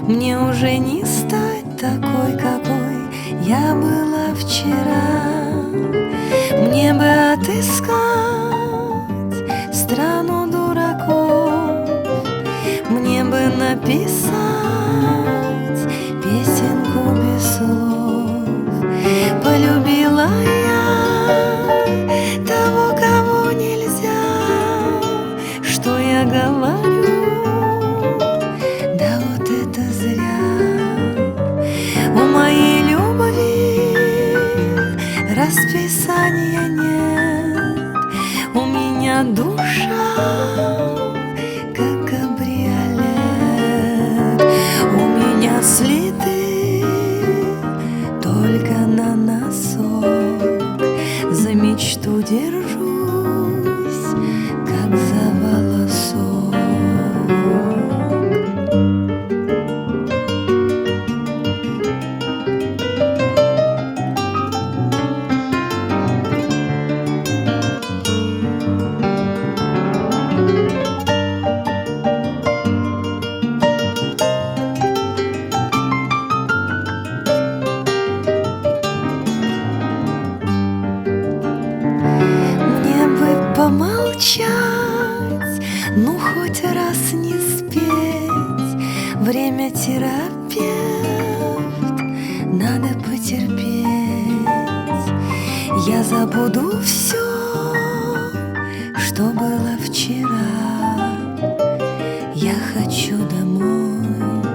Мне уже не стать такой, какой я была вчера. Мне бы отыскать страну дураков, мне бы написать песенку без слов. Полюбила я того, кого нельзя. Что я говорю? Да вот это зря. У моей любви расписания нет. У меня душа как кабриолет. У меня следы только на носок. За мечту держусь, как за волосок. Помолчать, ну хоть раз не спеть. Время терапевт, надо потерпеть. Я забуду все, что было вчера. Я хочу домой.